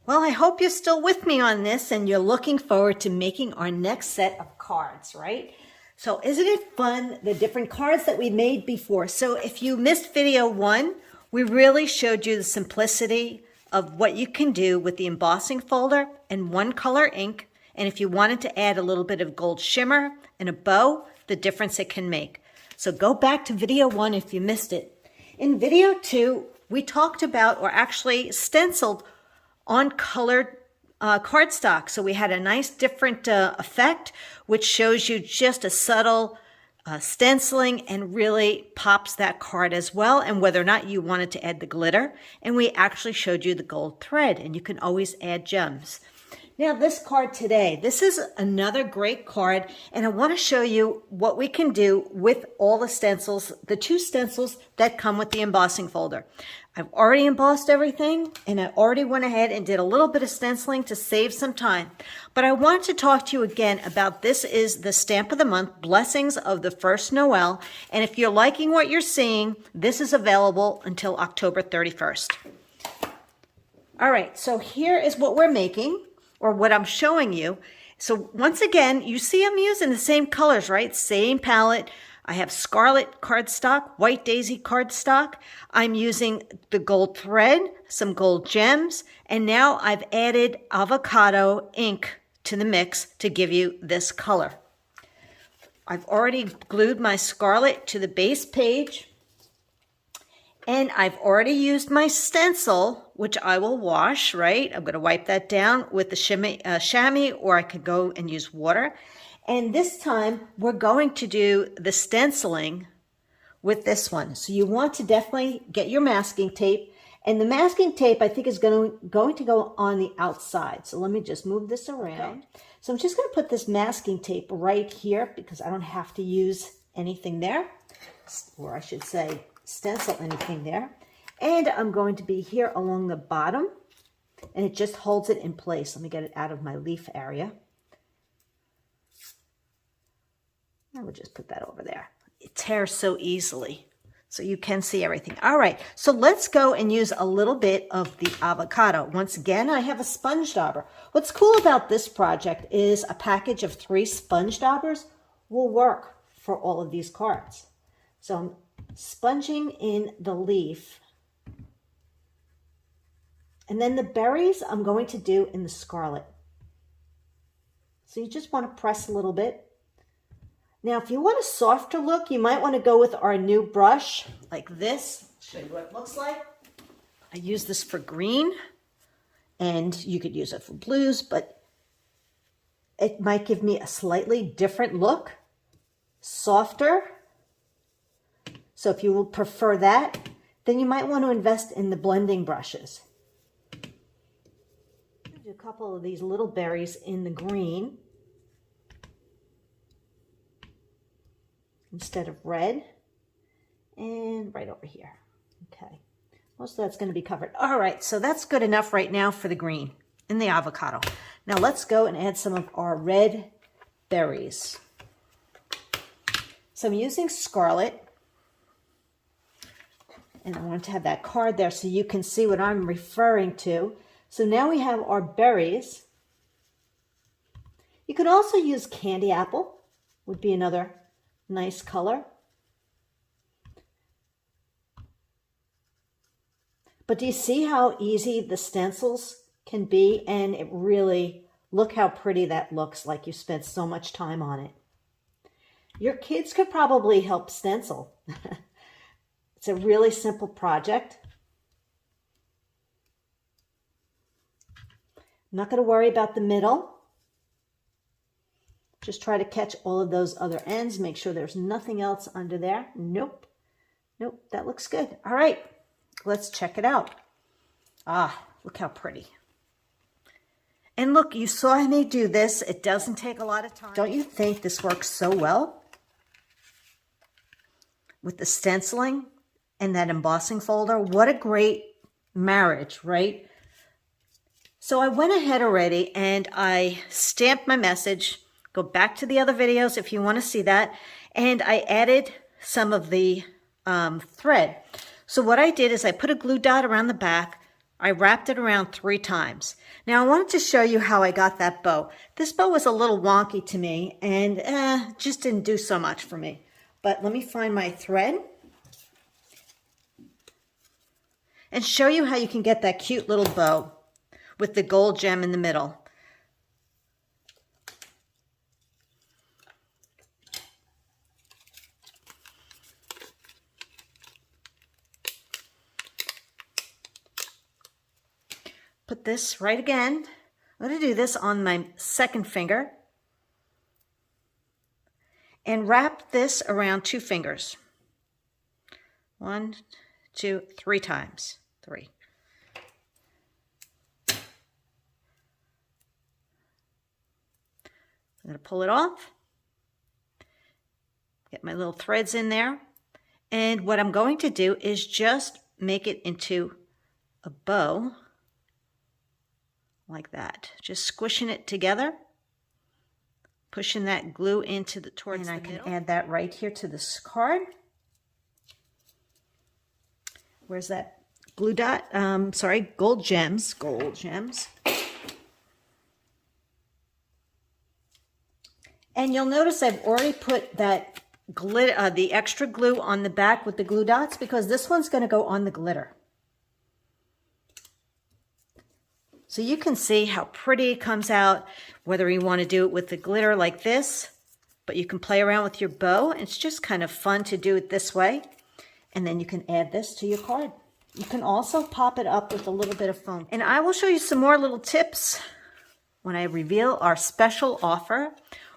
Well, I hope you're still with me on this and you're looking forward to making our next set of cards, right? So isn't it fun, the different cards that we made before? So if you missed video 1, we really showed you the simplicity of what you can do with the embossing folder and one color ink. And if you wanted to add a little bit of gold shimmer and a bow, the difference it can make. So go back to video 1 if you missed it. In video 2, we talked about, or actually stenciled on colored cardstock. So we had a nice different effect, which shows you just a subtle stenciling and really pops that card as well, and whether or not you wanted to add the glitter. And we actually showed you the gold thread, and you can always add gems. Now this card today, this is another great card, and I want to show you what we can do with all the stencils, the 2 stencils that come with the embossing folder. I've already embossed everything, and I already went ahead and did a little bit of stenciling to save some time. But I want to talk to you again about this is the stamp of the month, Blessings of the First Noel. And if you're liking what you're seeing, this is available until October 31st. All right, so here is what we're making, or what I'm showing you. So once again, you see I'm using the same colors, right? Same palette. I have scarlet cardstock, white daisy cardstock. I'm using the gold thread, some gold gems, and now I've added avocado ink to the mix to give you this color. I've already glued my scarlet to the base page, and I've already used my stencil, which I will wash, right? I'm going to wipe that down with the chamois, or I could go and use water. And this time, we're going to do the stenciling with this one. So you want to definitely get your masking tape. And the masking tape, I think, is going to go on the outside. So let me just move this around. Okay. So I'm just going to put this masking tape right here because I don't have to use anything there. Or I should say, stencil anything there. And I'm going to be here along the bottom. And it just holds it in place. Let me get it out of my leaf area. I will just put that over there. It tears so easily, so you can see everything. All right, so let's go and use a little bit of the avocado. Once again, I have a sponge dauber. What's cool about this project is a package of 3 sponge daubers will work for all of these cards. So I'm sponging in the leaf. And then the berries I'm going to do in the scarlet. So you just want to press a little bit. Now, if you want a softer look, you might want to go with our new brush like this. I'll show you what it looks like. I use this for green, and you could use it for blues, but it might give me a slightly different look, softer. So if you will prefer that, then you might want to invest in the blending brushes. I'll do a couple of these little berries in the green instead of red, and right over here. Okay, most of that's going to be covered. All right, so that's good enough right now for the green and the avocado. Now let's go and add some of our red berries. So I'm using scarlet, and I want to have that card there so you can see what I'm referring to. So now we have our berries. You could also use candy apple, would be another nice color. But do you see how easy the stencils can be? And it really, look how pretty that looks, like you spent so much time on it. Your kids could probably help stencil. It's a really simple project. I'm not going to worry about the middle. Just try to catch all of those other ends. Make sure there's nothing else under there. Nope. Nope, that looks good. All right, let's check it out. Ah, look how pretty. And look, you saw me do this. It doesn't take a lot of time. Don't you think this works so well? With the stenciling and that embossing folder. What a great marriage, right? So I went ahead already and I stamped my message. Go back to the other videos if you want to see that. And I added some of the thread. So what I did is I put a glue dot around the back, I wrapped it around 3 times. Now I wanted to show you how I got that bow. This bow was a little wonky to me and just didn't do so much for me. But let me find my thread and show you how you can get that cute little bow with the gold gem in the middle. Put this right again. I'm going to do this on my second finger and wrap this around 2 fingers. 1, 2, 3 times. 3. I'm going to pull it off. Get my little threads in there. And what I'm going to do is just make it into a bow. Like that, just squishing it together, pushing that glue into the towards the middle. And I can add that right here to this card. Where's that glue dot? Sorry, gold gems. Gold gems. And you'll notice I've already put that glitter, the extra glue on the back with the glue dots because this one's going to go on the glitter. So you can see how pretty it comes out, whether you want to do it with the glitter like this, but you can play around with your bow. It's just kind of fun to do it this way. And then you can add this to your card. You can also pop it up with a little bit of foam. And I will show you some more little tips when I reveal our special offer,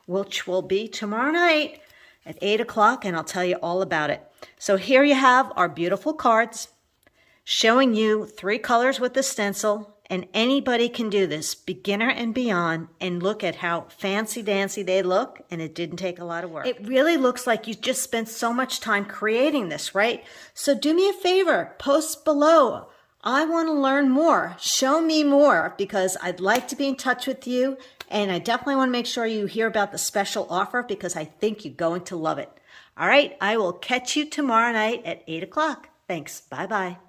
which will be tomorrow night at 8 o'clock, and I'll tell you all about it. So here you have our beautiful cards showing you 3 colors with the stencil. And anybody can do this, beginner and beyond, and look at how fancy-dancy they look, and it didn't take a lot of work. It really looks like you just spent so much time creating this, right? So do me a favor, post below. I want to learn more. Show me more, because I'd like to be in touch with you, and I definitely want to make sure you hear about the special offer, because I think you're going to love it. All right, I will catch you tomorrow night at 8 o'clock. Thanks. Bye-bye.